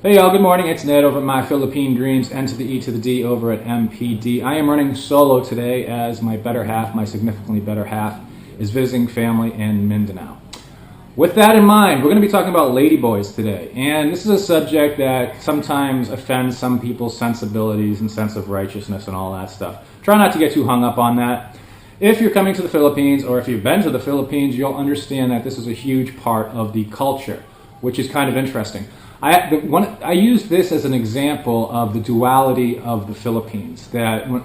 Hey y'all, good morning. It's Ned over at My Philippine Dreams, N to the E to the D over at MPD. I am running solo today as my better half, my significantly better half, is visiting family in Mindanao. With that in mind, we're going to be talking about Ladyboys today. And this is a subject that sometimes offends some people's sensibilities and sense of righteousness and all that stuff. Try not to get too hung up on that. If you're coming to the Philippines, or if you've been to the Philippines, you'll understand that this is a huge part of the culture, which is kind of interesting. I use this as an example of the duality of the Philippines. That when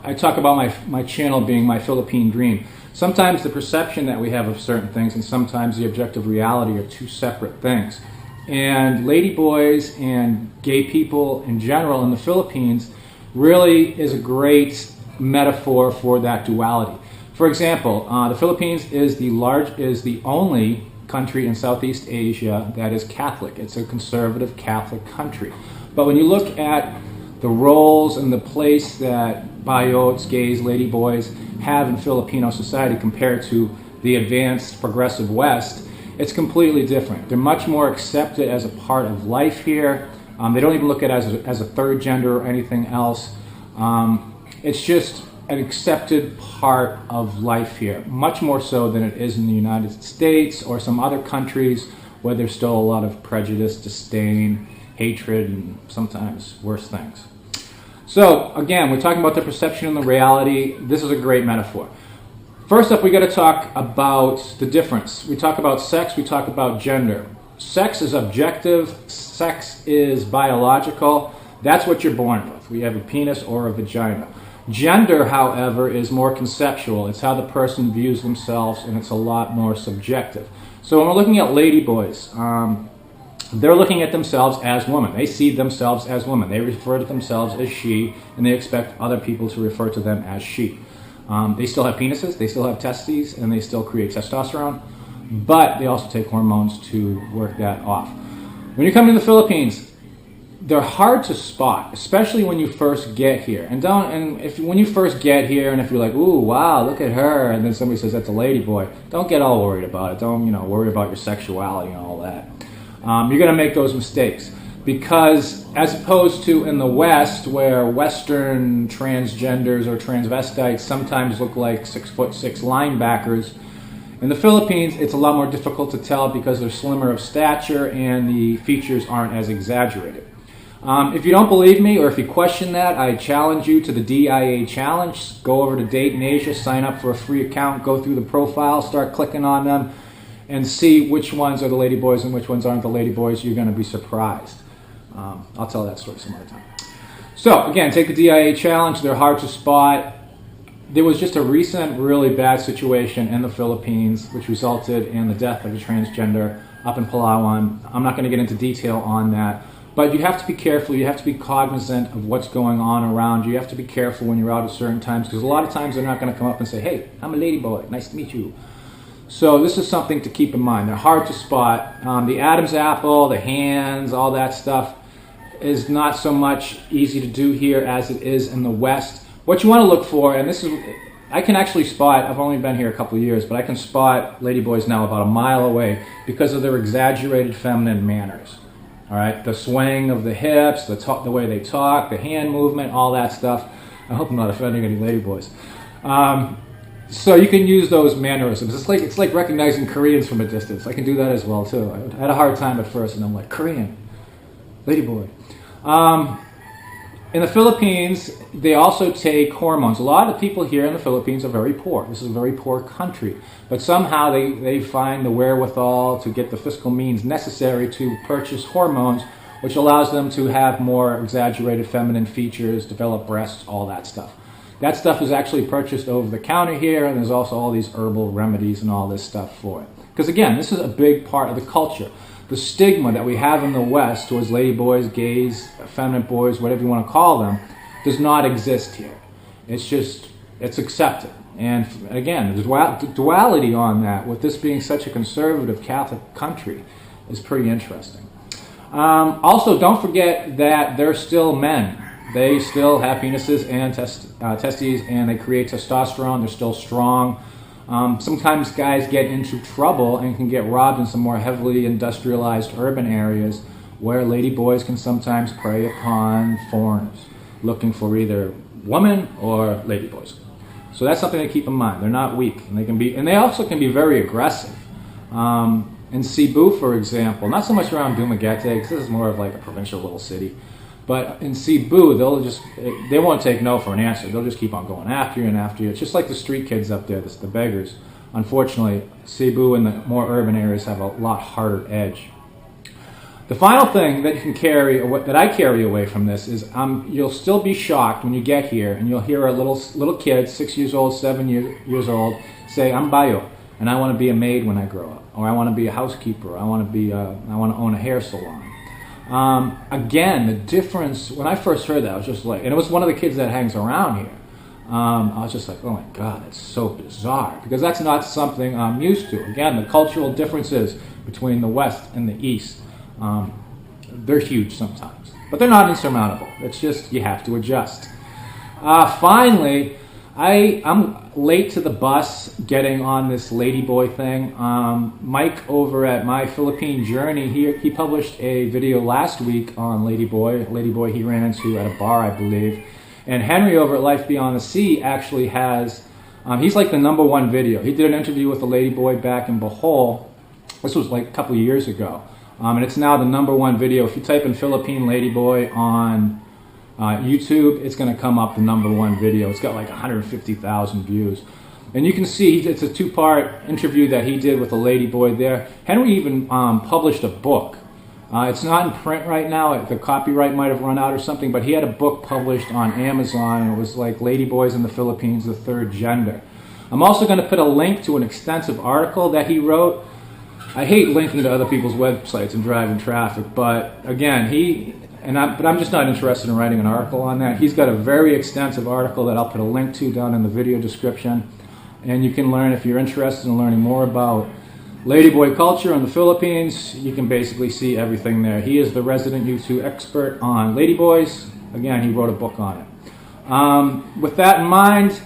I talk about my channel being My Philippine Dream, sometimes the perception that we have of certain things and sometimes the objective reality are two separate things. And ladyboys and gay people in general in the Philippines really is a great metaphor for that duality. For example, the Philippines is the only country in Southeast Asia that is Catholic. It's a conservative Catholic country. But when you look at the roles and the place that bayots, gays, ladyboys have in Filipino society compared to the advanced progressive West, it's completely different. They're much more accepted as a part of life here. They don't even look at it as a third gender or anything else. It's just an accepted part of life here, much more so than it is in the United States or some other countries where there's still a lot of prejudice, disdain, hatred, and sometimes worse things. So again, we're talking about the perception and the reality. This is a great metaphor. First up, we got to talk about the difference. We talk about sex, we talk about gender. Sex is objective, sex is biological. That's what you're born with. We have a penis or a vagina. Gender, however, is more conceptual. It's how the person views themselves, and it's a lot more subjective. So when we're looking at ladyboys, they're looking at themselves as women. They see themselves as women. They refer to themselves as she, and they expect other people to refer to them as she. They still have penises, they still have testes, and they still create testosterone, but they also take hormones to work that off. When you come to the Philippines, they're hard to spot, especially when you first get here. When you first get here, and if you're like, "Ooh, wow, look at her," and then somebody says that's a ladyboy, don't get all worried about it. Don't worry about your sexuality and all that. You're going to make those mistakes because, as opposed to in the West, where Western transgenders or transvestites sometimes look like 6'6" linebackers, in the Philippines it's a lot more difficult to tell because they're slimmer of stature and the features aren't as exaggerated. If you don't believe me or if you question that, I challenge you to the DIA challenge. Go over to Date in Asia, sign up for a free account, go through the profile, start clicking on them, and see which ones are the ladyboys and which ones aren't the ladyboys. You're going to be surprised. I'll tell that story some other time. So, again, take the DIA challenge. They're hard to spot. There was just a recent really bad situation in the Philippines which resulted in the death of a transgender up in Palawan. I'm not going to get into detail on that. But you have to be careful, you have to be cognizant of what's going on around you. You have to be careful when you're out at certain times, because a lot of times they're not going to come up and say, "Hey, I'm a ladyboy, nice to meet you." So this is something to keep in mind. They're hard to spot. The Adam's apple, the hands, all that stuff is not so much easy to do here as it is in the West. What you want to look for, and this is, I can actually spot, I've only been here a couple of years, but I can spot ladyboys now about a mile away because of their exaggerated feminine manners. All right, the swaying of the hips, the way they talk, the hand movement, all that stuff. I hope I'm not offending any ladyboys. So you can use those mannerisms. It's like recognizing Koreans from a distance. I can do that as well too. I had a hard time at first, and I'm like, Korean, ladyboy. In the Philippines, they also take hormones. A lot of people here in the Philippines are very poor. This is a very poor country. But somehow they find the wherewithal to get the fiscal means necessary to purchase hormones, which allows them to have more exaggerated feminine features, develop breasts, all that stuff. That stuff is actually purchased over the counter here, and there's also all these herbal remedies and all this stuff for it. Because again, this is a big part of the culture. The stigma that we have in the West towards ladyboys, gays, effeminate boys, whatever you want to call them, does not exist here. It's accepted. And again, the duality on that, with this being such a conservative Catholic country, is pretty interesting. Also, don't forget that they're still men. They still have penises and testes, and they create testosterone. They're still strong. Sometimes guys get into trouble and can get robbed in some more heavily industrialized urban areas where ladyboys can sometimes prey upon foreigners looking for either women or ladyboys. So that's something to keep in mind. They're not weak, and they also can be very aggressive. In Cebu, for example, not so much around Dumaguete, because this is more of like a provincial little city, but in Cebu, they won't take no for an answer. They'll just keep on going after you and after you. It's just like the street kids up there, the beggars. Unfortunately, Cebu and the more urban areas have a lot harder edge. The final thing that you can that I carry away from this is you'll still be shocked when you get here and you'll hear a little kid, 6 years old, 7 years old, say, "I'm bayo, and I want to be a maid when I grow up, or I want to be a housekeeper, I want to own a hair salon." Again, the difference, when I first heard that, I was just like, and it was one of the kids that hangs around here. I was just like, oh my God, that's so bizarre, because that's not something I'm used to. Again, the cultural differences between the West and the East, they're huge sometimes, but they're not insurmountable. It's just, you have to adjust. Finally, I'm late to the bus getting on this Ladyboy thing. Mike over at My Philippine Journey, he published a video last week on Ladyboy he ran into at a bar, I believe. And Henry over at Life Beyond the Sea actually has, he's like the #1 video. He did an interview with a Ladyboy back in Bohol. This was like a couple of years ago. And it's now the #1 video. If you type in Philippine Ladyboy on YouTube, it's going to come up the #1 video. It's got like 150,000 views. And you can see it's a 2-part interview that he did with a Ladyboy there. Henry even published a book. It's not in print right now. The copyright might have run out or something, but he had a book published on Amazon, and it was like Ladyboys in the Philippines, the Third Gender. I'm also going to put a link to an extensive article that he wrote. I hate linking to other people's websites and driving traffic, but again, but I'm just not interested in writing an article on that. He's got a very extensive article that I'll put a link to down in the video description, and you can learn, if you're interested in learning more about Ladyboy culture in the Philippines, you can basically see everything there. He is the resident YouTube expert on Ladyboys. Again, he wrote a book on it. With that in mind,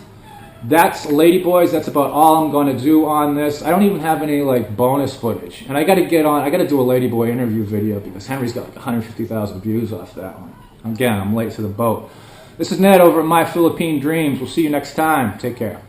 that's Ladyboys. That's about all I'm going to do on this. I don't even have any like bonus footage, and I got to do a Ladyboy interview video because Henry's got like 150,000 views off that one. Again, I'm late to the boat. This is Ned over at My Philippine Dreams. We'll see you next time. Take care.